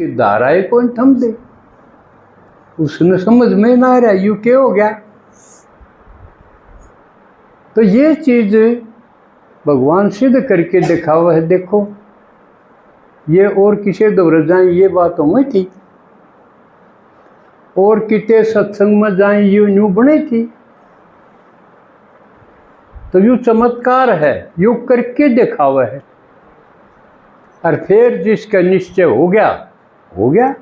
कि धाराएं कौन थम दे, उसने समझ में ना आ रहा यू क्या हो गया। तो ये चीज भगवान सिद्ध करके दिखा हुआ है। देखो ये और किसे दोहरा जाए ये बात हुई थी, और किते सत्संग में जाए यू न्यू बने थी। तो यू चमत्कार है, यू करके देखा हुआ है। और फिर जिसका निश्चय हो गया हो गया,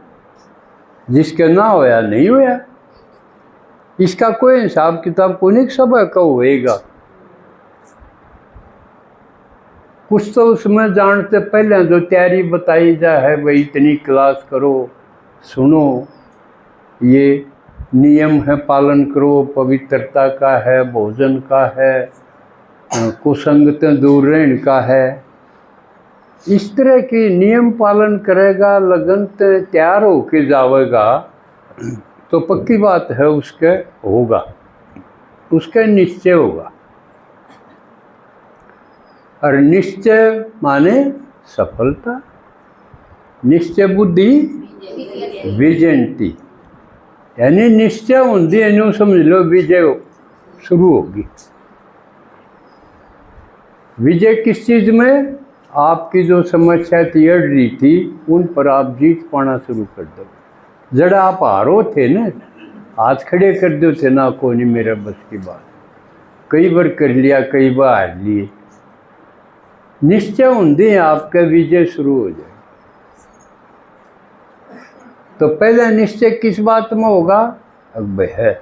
जिसके ना होया नहीं होया। इसका कोई हिसाब किताब को नहीं सब का होएगा। कुछ तो उसमें जानते पहले जो तैयारी बताई जा है भाई इतनी क्लास करो, सुनो, ये नियम है पालन करो, पवित्रता का है, भोजन का है, कुसंगतें दूर रहने का है। इस तरह की नियम पालन करेगा, लगन तैयार होके जावेगा तो पक्की बात है उसके होगा, उसका निश्चय होगा। और निश्चय माने सफलता, निश्चय बुद्धि विजयंती, यानी निश्चय होंगी यूँ समझ लो विजय शुरू होगी। विजय किस चीज़ में? आपकी जो समस्या थी अड़ रही थी उन पर आप जीत पाना शुरू कर दो। जड़ा आप हारो थे ना, हाथ खड़े कर दो थे ना, को नहीं मेरा बस की बात, कई बार कर लिया कई बार हार लिए। निश्चय होंगे आपका विजय शुरू हो जाए। तो पहला निश्चय किस बात में होगा? अब है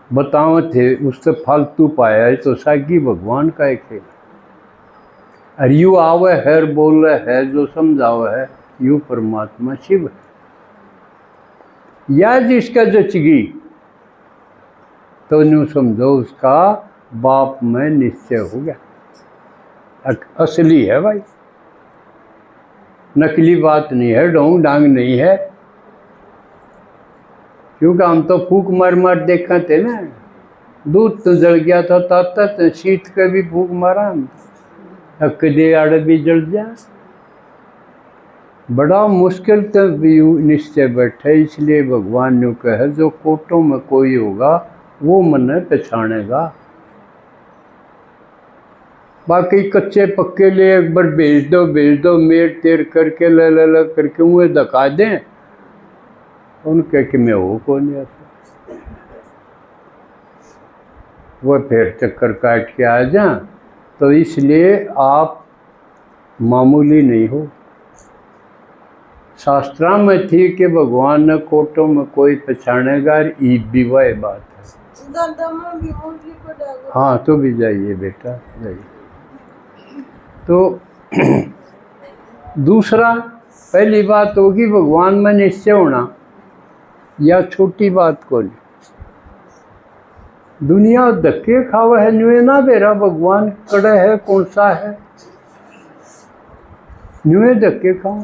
बताओ थे उससे फालतू पाया है तो सागी भगवान का एक खेल। और यू आवे है बोल है जो समझावे है यू परमात्मा शिव है। या जिसका जचगी तो न्यू समझो उसका बाप में निश्चय हो गया। असली है भाई, नकली बात नहीं है, ढोंग डांग नहीं है। क्योंकि हम तो फूक मार मार देखा थे ना, दूध तो जल गया था तब शीत का भी फूक मारा, कदे आड़ भी जल जा। बड़ा मुश्किल तक निश्चय बैठे। इसलिए भगवान ने कहा जो कोटों में कोई होगा वो मन पहचानेगा। बाकी कच्चे पक्के ले एक बार भेज दो मेर तेर करके ल करके मुँह धका दें, उनके कि मैं हो कौन ऐसा, वो फिर चक्कर काट के आ जा। तो इसलिए आप मामूली नहीं हो। शास्त्रा में थी कि भगवान ने कोटों में कोई पहचानेगा, ई भी वह बात है। हाँ तो भी जाइए बेटा जाइए। तो दूसरा, पहली बात होगी भगवान में निश्चय होना, या छोटी बात को नहीं। दुनिया धक्के खावा है न्यूए ना बेरा भगवान कड़े है कौन सा है, न्यूए धक्के खाओ।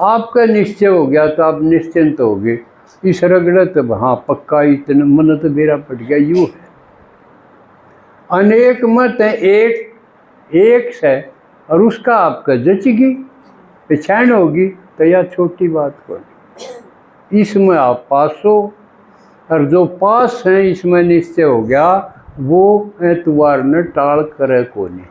आपका निश्चय हो गया तो आप निश्चिंत हो गए। इस रगड़त हाँ पक्का इतना मन तो बेरा पट गया यू है। अनेक मत है एक से और उसका आपका जचगी पहचान होगी तो यह छोटी बात को नहीं। इसमें आप पास हो, और जो पास हैं इसमें निश्चय हो गया वो एतवार ने टाल करे को नहीं।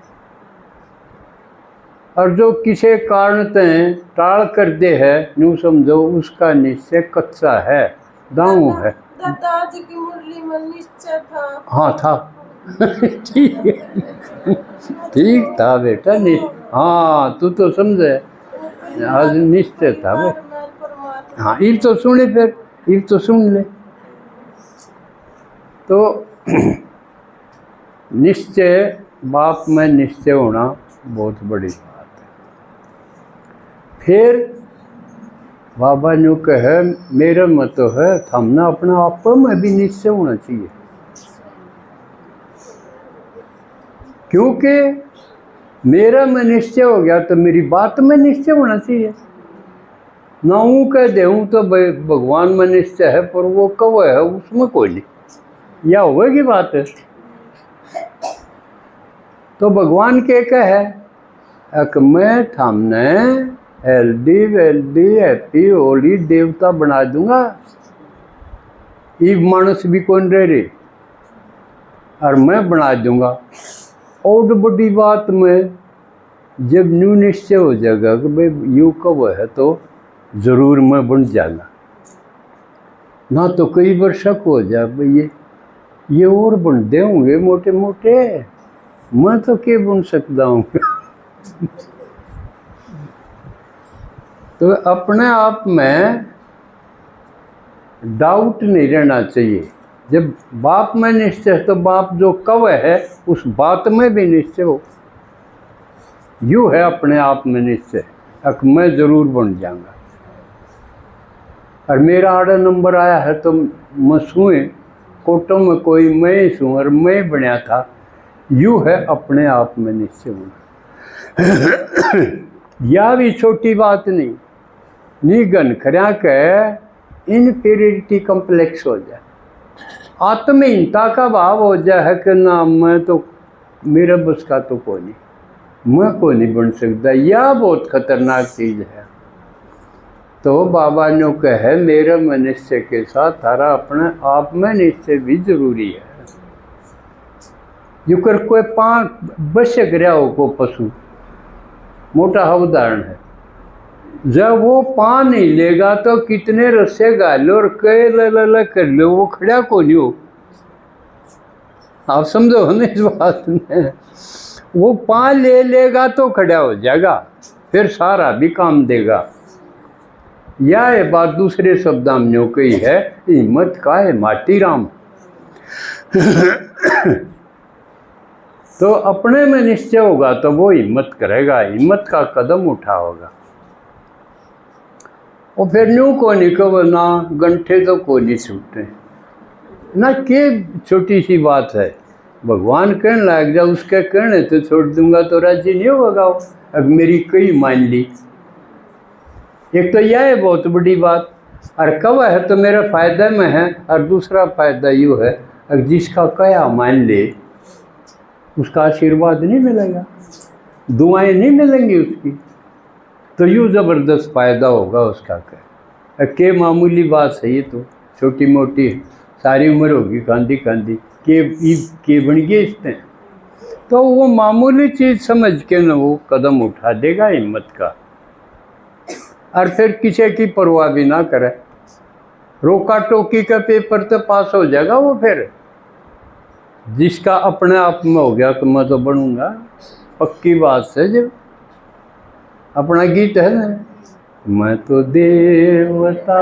और जो किसी कारण ते टाल कर दे है यूँ समझो उसका निश्चय कच्चा है, दाऊ है। दादाजी की मुरली में निश्चय था। हाँ था ठीक था बेटा, नहीं हाँ तू तो समझे, आज निश्चय था वो। हाँ ये तो सुने, फिर ये तो सुन ले। तो निश्चय, बाप में निश्चय होना बहुत बड़ी बात है। फिर बाबा ने कहे मेरा मत है हमने अपना आप में भी निश्चय होना चाहिए। क्योंकि मेरा में निश्चय हो गया तो मेरी बात में निश्चय होना चाहिए। ना हूँ कह देऊँ तो भगवान में निश्चय है, पर वो कब है उसमें कोई नहीं, या होगी बात है। तो भगवान के कहे मैं थामने हेल्दी वेल्दी हैप्पी होली देवता बना दूंगा। एक मानस भी कौन रह रहे और मैं बना दूंगा। और बड़ी बात में जब न्यू निश्चय हो जाएगा कि भाई यूँ कब है तो ज़रूर मैं बन जाऊंगा ना, तो कई बार शक हो जाए भाई ये और बन दे होंगे मोटे मोटे, मैं तो क्या बन सकता हूँ। तो अपने आप में डाउट नहीं रहना चाहिए। जब बाप में निश्चय तो बाप जो कव है उस बात में भी निश्चय हो। यूँ है अपने आप में निश्चय अब मैं ज़रूर बन जाऊंगा। और मेरा आड़ा नंबर आया है तो मैं सुए कोटों में कोई मैं सूँ और मैं बनया था। यूँ है अपने आप में निश्चय होना। यह भी छोटी बात नहीं, निगन खरिया के इनफीरियरिटी कम्प्लेक्स हो जाए, आत्महीनता का भाव हो जाए है कि ना मैं तो मेरा बस का तो कोई नहीं, मैं कोई नहीं बन सकता। यह बहुत खतरनाक चीज़ है। तो बाबा ने कहे मेरे में निश्चय के साथ तारा अपने आप में निश्चय भी जरूरी है। जो कर कोई बशक रहा हो को पशु, मोटा उदाहरण है, जब वो पा नहीं लेगा तो कितने रस्से गालो और कई ल कर लो, वो खड़ा को नहीं हो। आप समझो ना इस बात में, वो पा ले लेगा तो खड़ा हो जाएगा, फिर सारा भी काम देगा। यह बात दूसरे शब्दों में कही है, हिम्मत का है माटी राम। तो अपने में निश्चय होगा तो वो हिम्मत करेगा, हिम्मत का कदम उठाओगा। और फिर न्यू को नहीं कहो ना गंठे तो को नहीं छूटे ना, के छोटी सी बात है। भगवान कहने लग जाए उसके कहने तो छोड़ दूंगा तो राजी नहीं होगा। अब मेरी कई मान ली, एक तो यह है बहुत बड़ी बात। और कब है तो मेरा फायदा में है, और दूसरा फायदा यूँ है अब जिसका कया मान ले उसका आशीर्वाद नहीं मिलेगा, दुआएं नहीं मिलेंगी उसकी, तो यूँ ज़बरदस्त फायदा होगा उसका। के मामूली बात है ये तो, छोटी मोटी सारी उम्र होगी कांदी कांदी के बन गए इसमें, तो वो मामूली चीज़ समझ के न वो कदम उठा देगा हिम्मत का। और फिर किसी की परवाह भी ना करे, रोका टोकी का पेपर तो पास हो जाएगा वो। फिर जिसका अपने आप में हो गया कि मैं तो बनूंगा, पक्की बात है। जब अपना गीत है ना, मैं तो देवता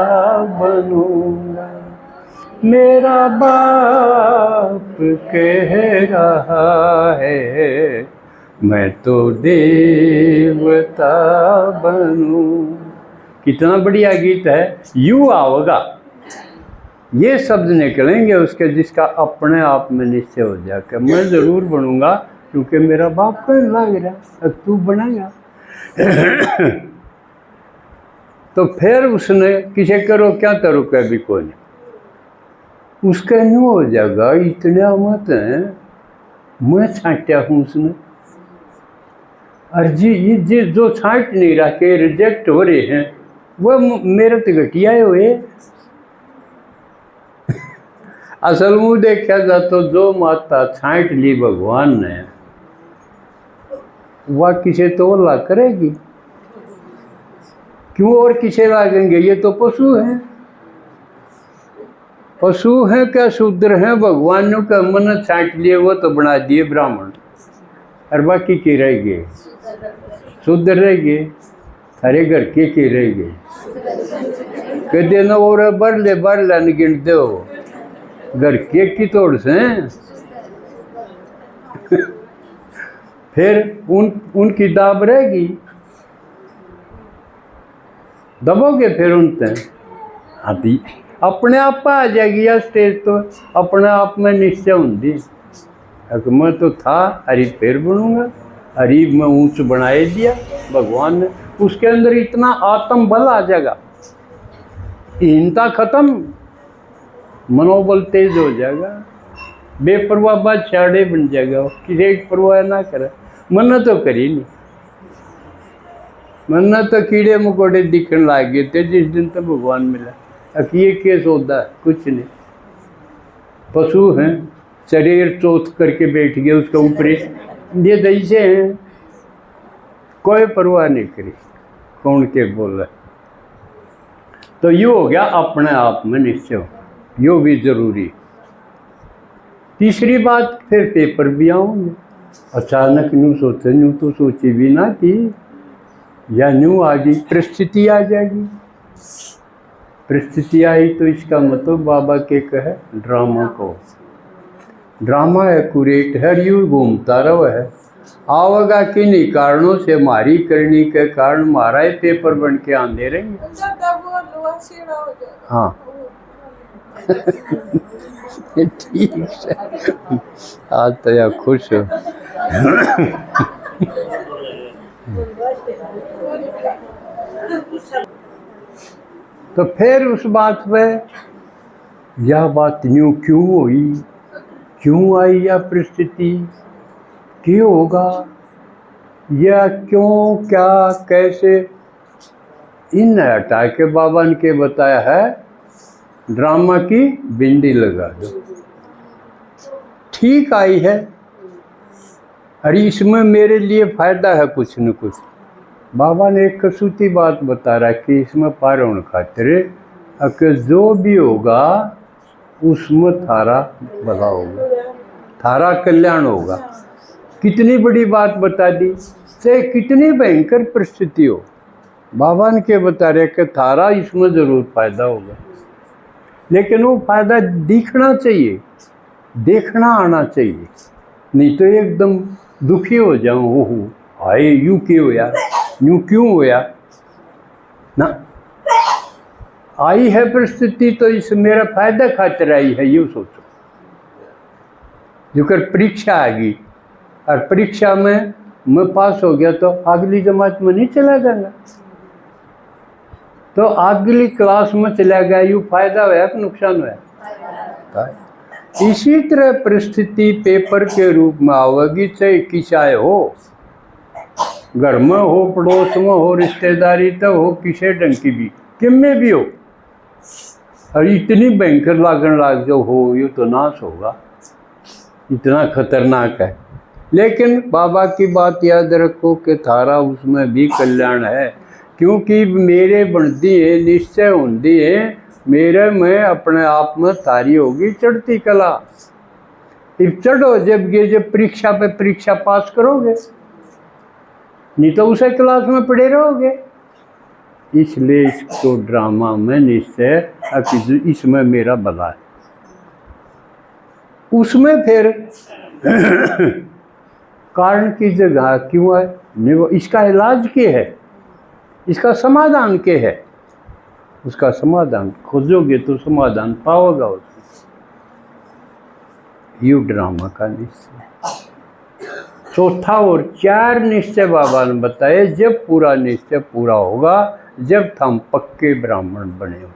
बनूंगा मेरा बाप कह रहा है, मैं तो देवता बनूं। कितना बढ़िया गीत है। यू आओगा, ये शब्द निकलेंगे उसके जिसका अपने आप में निश्चय हो जाकर मैं ज़रूर बनूंगा, क्योंकि मेरा बाप कहने लग रहा अब तू बनेगा। तो फिर उसने किसे करो क्या करो कभी कोई नहीं, उसका नहीं हो जाएगा। इतने मत है मैं छांटा हूँ उसने। और ये जो छांट नहीं रहा के रिजेक्ट हो रहे हैं वह मेरे तो घटिया हुए। असल में देखा जाए तो जो माता छांट ली भगवान ने वह किसे तो ला करेगी क्यों, और किसे लागेंगे? ये तो पशु हैं। पशु हैं क्या शूद्र हैं? भगवान ने का मन छांट लिए वो तो बना दिए ब्राह्मण, और बाकी के रह गए शूद्र रह गए। अरे घर के रह गए कहते न और बर ले गिन दो घर के की तोड़ से। फिर उनकी दाब रहेगी, दबोगे फिर उनसे आती अपने आप आ जाएगी। या स्टेज तो अपने आप में निश्चय होंगी मैं तो था अरे फिर बनूंगा, अरे मैं ऊंच बनाए दिया भगवान ने। उसके अंदर इतना आत्म बल आ जाएगा, हीनता खत्म, मनोबल तेज हो जाएगा, बेपरवाह बादशाह बन जाएगा। किसी की परवाह ना करे, मन तो करी नहीं। वरना तो कीड़े मकोड़े दिखने लग गए थे जिस दिन तो भगवान मिला। अब ये केस होता है, कुछ नहीं। पशु हैं, शरीर चौथ करके बैठ गए उसके ऊपर, ये दैसे हैं, कोई परवाह नहीं करी कौन के बोला। तो यो हो गया अपने आप में निश्चय, यो भी जरूरी। तीसरी बात, फिर पेपर भी आऊँगे। अचानक न्यू सोचे, न्यू तो सोची भी ना थी, या न्यू आ गई, परिस्थिति आ जाएगी। परिस्थिति आई तो इसका मतलब बाबा के कहे ड्रामा को, ड्रामा है कुरेट है, यूँ घूमता रहो है, आवेगा किन्हीं कारणों से मारी करनी के कारण मारा ही पेपर बन के आंदे रहेंगे। हाँ ठीक है, आज तो यार खुश हो। तो फिर उस बात पे, यह बात न्यू क्यों हुई, क्यों आई यह परिस्थिति, क्यों होगा, या क्यों, क्या, कैसे, इन हटा के बाबा ने के बताया है ड्रामा की बिंदी लगा दो। ठीक आई है, अरे इसमें मेरे लिए फायदा है कुछ न कुछ। बाबा ने एक कसूती बात बता रहा कि इसमें पार होने खातिर अगर जो भी होगा उसमें थारा भला होगा, थारा कल्याण होगा। कितनी बड़ी बात बता दी, चाहे कितनी भयंकर परिस्थिति हो, बाबा ने के बता रहे कि थारा इसमें ज़रूर फायदा होगा। लेकिन वो फायदा दिखना चाहिए, देखना आना चाहिए, नहीं तो एकदम दुखी हो जाऊँ, हो आए यूँ क्यों होया, यूँ क्यों होया ना। आई है परिस्थिति तो इस मेरा फायदा खातिर आई है, यूँ सोचो। जो कर परीक्षा आ गई और परीक्षा में मैं पास हो गया तो अगली जमात में नहीं चला जाऊंगा, तो अगली क्लास में चला गया, यूँ फायदा हुआ कि नुकसान हुआ। इसी तरह परिस्थिति पेपर के रूप में आवेगी, चाहे किसाए हो, घर में हो, पड़ोस में हो, रिश्तेदारी तो हो, किसी ढंग की भी, किम में भी हो, और इतनी भयंकर लागन लाग जो हो, ये तो नाश होगा, इतना खतरनाक है। लेकिन बाबा की बात याद रखो कि थारा उसमें भी कल्याण है, क्योंकि मेरे बनती है, निश्चय होती है, मेरे में अपने आप में थारी होगी चढ़ती कला। फिर चढ़ो जब परीक्षा पे परीक्षा पास करोगे, नहीं तो उसे क्लास में पढ़े रहोगे। इसलिए इसको ड्रामा में निश्चय, इसमें मेरा भला है। उसमें फिर कारण की जगह क्यों है, इसका इलाज क्या है, इसका समाधान क्या है, उसका समाधान खोजोगे तो समाधान पाओगे उसमें। यू ड्रामा का निश्चय। चौथा और 4 निश्चय बाबा ने बताए, जब पूरा निश्चय पूरा होगा, जब हम पक्के ब्राह्मण बने हो।